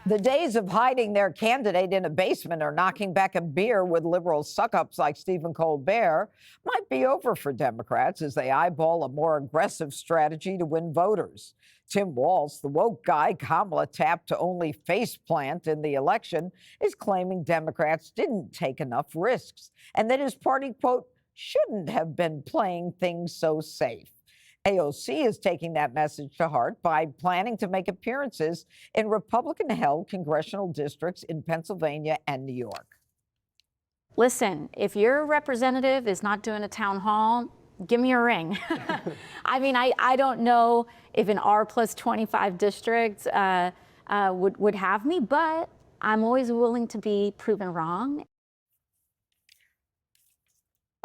The days of hiding their candidate in a basement or knocking back a beer with liberal suck-ups like Stephen Colbert might be over for Democrats as they eyeball a more aggressive strategy to win voters. Tim Walz, the woke guy Kamala tapped to only faceplant in the election, is claiming Democrats didn't take enough risks and that his party, quote, shouldn't have been playing things so safe. AOC is taking that message to heart by planning to make appearances in Republican-held congressional districts in Pennsylvania and New York. Listen, if your representative is not doing a town hall, give me a ring. I mean, I don't know if an R+25 district would have me, but I'm always willing to be proven wrong.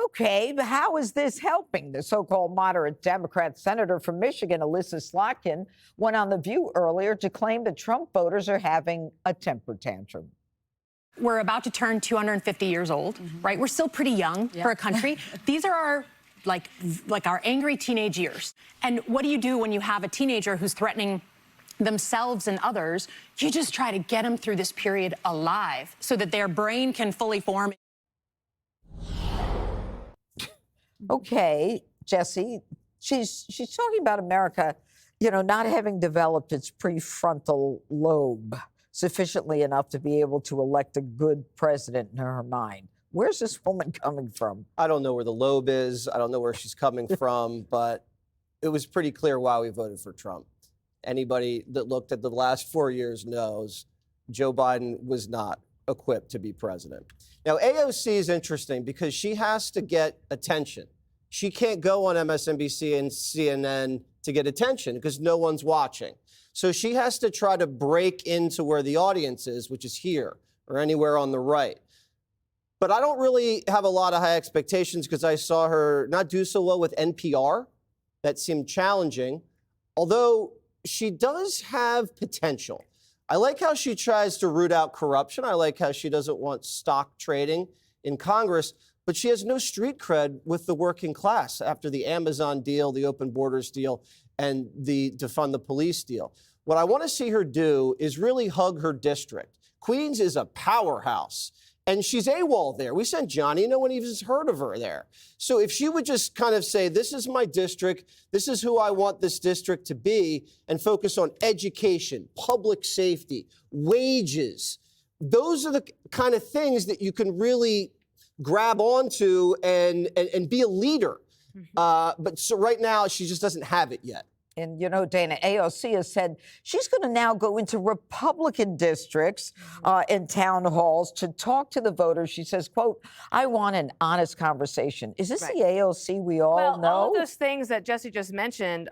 Okay, but how is this helping? The so-called moderate Democrat senator from Michigan, Alyssa Slotkin, went on The View earlier to claim that Trump voters are having a temper tantrum. We're about to turn 250 years old, right? We're still pretty young for a country. These are our like our angry teenage years. And what do you do when you have a teenager who's threatening themselves and others? You just try to get them through this period alive so that their brain can fully form. Okay, Jesse, she's talking about America, you know, not having developed its prefrontal lobe sufficiently enough to be able to elect a good president in her mind. Where's this woman coming from? I don't know where the lobe is. I don't know where she's coming from, but it was pretty clear why we voted for Trump. Anybody that looked at the last 4 years knows Joe Biden was not equipped to be president. Now, AOC is interesting because she has to get attention. She can't go on MSNBC and CNN to get attention because no one's watching. So she has to try to break into where the audience is, which is here or anywhere on the right. But I don't really have a lot of high expectations because I saw her not do so well with NPR. That seemed challenging, although she does have potential. I like how she tries to root out corruption. I like how she doesn't want stock trading in Congress, but she has no street cred with the working class after the Amazon deal, the open borders deal, and the defund the police deal. What I want to see her do is really hug her district. Queens is a powerhouse, and she's AWOL there. We sent Johnny. No one even's heard of her there. So if she would just kind of say, this is my district, this is who I want this district to be, and focus on education, public safety, wages, those are the kind of things that you can really grab onto and be a leader. But so right now, she just doesn't have it yet. And, you know, Dana, AOC has said she's going to now go into Republican districts and town halls to talk to the voters. She says, quote, I want an honest conversation. Is this the AOC we all know? All of those things that Jesse just mentioned,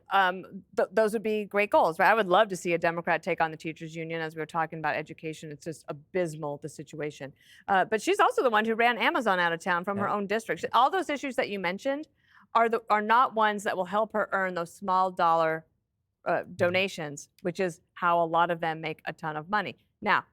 those would be great goals, right? I would love to see a Democrat take on the teachers union as we were talking about education. It's just abysmal, the situation. But she's also the one who ran Amazon out of town from her own district. All those issues that you mentioned are not ones that will help her earn those small dollar donations, which is how a lot of them make a ton of money. Now,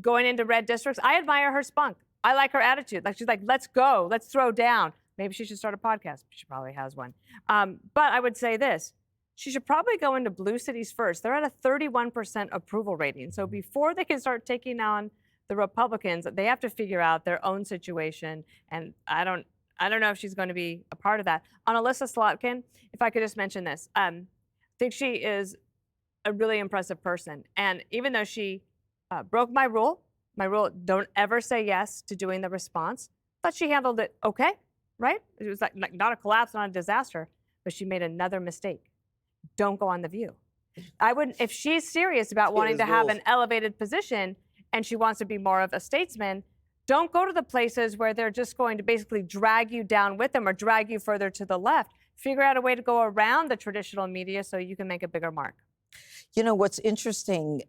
going into red districts, I admire her spunk. I like her attitude. Like she's like, let's go, let's throw down. Maybe she should start a podcast. She probably has one. But I would say this. She should probably go into blue cities first. They're at a 31% approval rating. So before they can start taking on the Republicans, they have to figure out their own situation. And I don't know if she's going to be a part of that. On Alyssa Slotkin, if I could just mention this, I think she is a really impressive person. And even though she broke my rule, don't ever say yes to doing the response, but she handled it okay, right? It was like not a collapse, not a disaster, but she made another mistake. Don't go on The View. I wouldn't, if she's serious about wanting to have an elevated position and she wants to be more of a statesman, don't go to the places where they're just going to basically drag you down with them or drag you further to the left. Figure out a way to go around the traditional media so you can make a bigger mark. You know, what's interesting,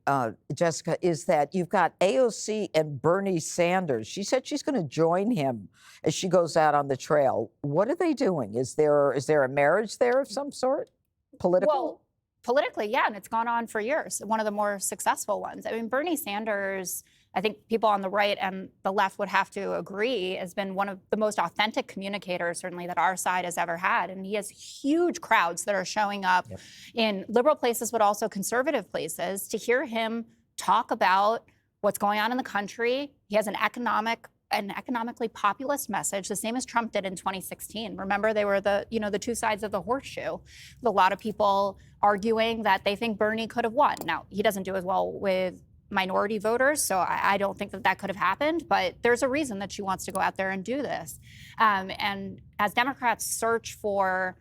Jessica, is that you've got AOC and Bernie Sanders. She said she's going to join him as she goes out on the trail. What are they doing? Is there a marriage there of some sort? Political? Well, politically, yeah, and it's gone on for years. One of the more successful ones. I mean, Bernie Sanders, I think people on the right and the left would have to agree, has been one of the most authentic communicators, certainly, that our side has ever had. And he has huge crowds that are showing up in liberal places, but also conservative places to hear him talk about what's going on in the country. He has an economically populist message, the same as Trump did in 2016. Remember, they were the two sides of the horseshoe. A lot of people arguing that they think Bernie could have won. Now, he doesn't do as well with minority voters, so I don't think that could have happened, but there's a reason that she wants to go out there and do this. And as Democrats search for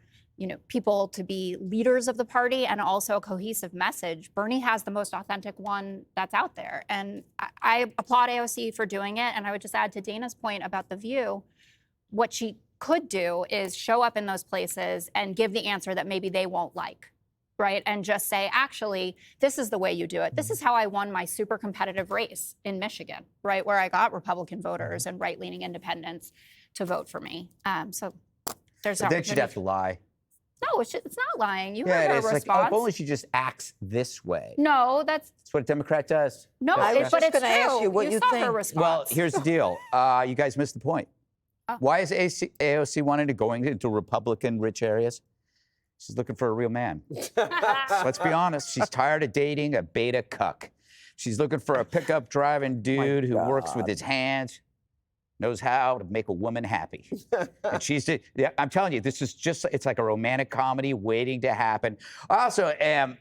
people to be leaders of the party and also a cohesive message, Bernie has the most authentic one that's out there. And I applaud AOC for doing it. And I would just add to Dana's point about The View, what she could do is show up in those places and give the answer that maybe they won't like, right? And just say, actually, this is the way you do it. This is how I won my super competitive race in Michigan, right? Where I got Republican voters and right-leaning independents to vote for me. So there's But then she'd have to lie. No, it's not lying. You Yeah, heard her it's response. like, oh, if only she just acts this way. No, that's what a Democrat does. no. I was But just it's gonna ask true. you what you saw her think. response. Well, here's the deal. You guys missed the point. Oh. Why is AOC wanting to going into Republican-rich areas? She's looking for a real man. Let's be honest. She's tired of dating a beta cuck. She's looking for a pickup driving dude who works with his hands, knows how to make a woman happy. And I'm telling you, this is it's like a romantic comedy waiting to happen. I also am,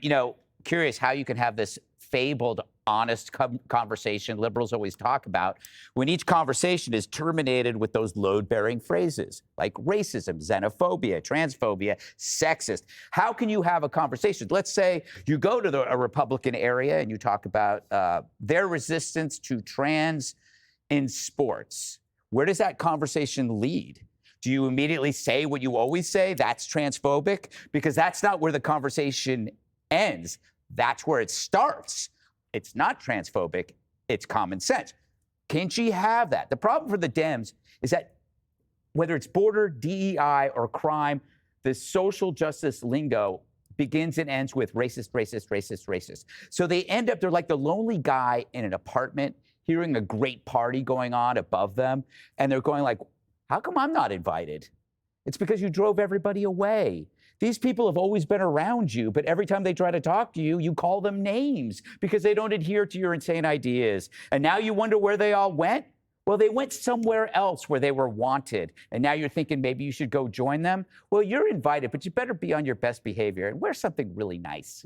curious how you can have this fabled, honest conversation liberals always talk about when each conversation is terminated with those load-bearing phrases like racism, xenophobia, transphobia, sexist. How can you have a conversation? Let's say you go to a Republican area and you talk about their resistance to trans in sports. Where does that conversation lead? Do you immediately say what you always say? That's transphobic? Because that's not where the conversation ends. That's where it starts. It's not transphobic. It's common sense. Can she have that? The problem for the Dems is that whether it's border, DEI, or crime, the social justice lingo begins and ends with racist, racist, racist, racist. So they're like the lonely guy in an apartment hearing a great party going on above them, and they're going like, how come I'm not invited? It's because you drove everybody away. These people have always been around you, but every time they try to talk to you, you call them names because they don't adhere to your insane ideas. And now you wonder where they all went? Well, they went somewhere else where they were wanted. And now you're thinking maybe you should go join them. Well, you're invited, but you better be on your best behavior and wear something really nice.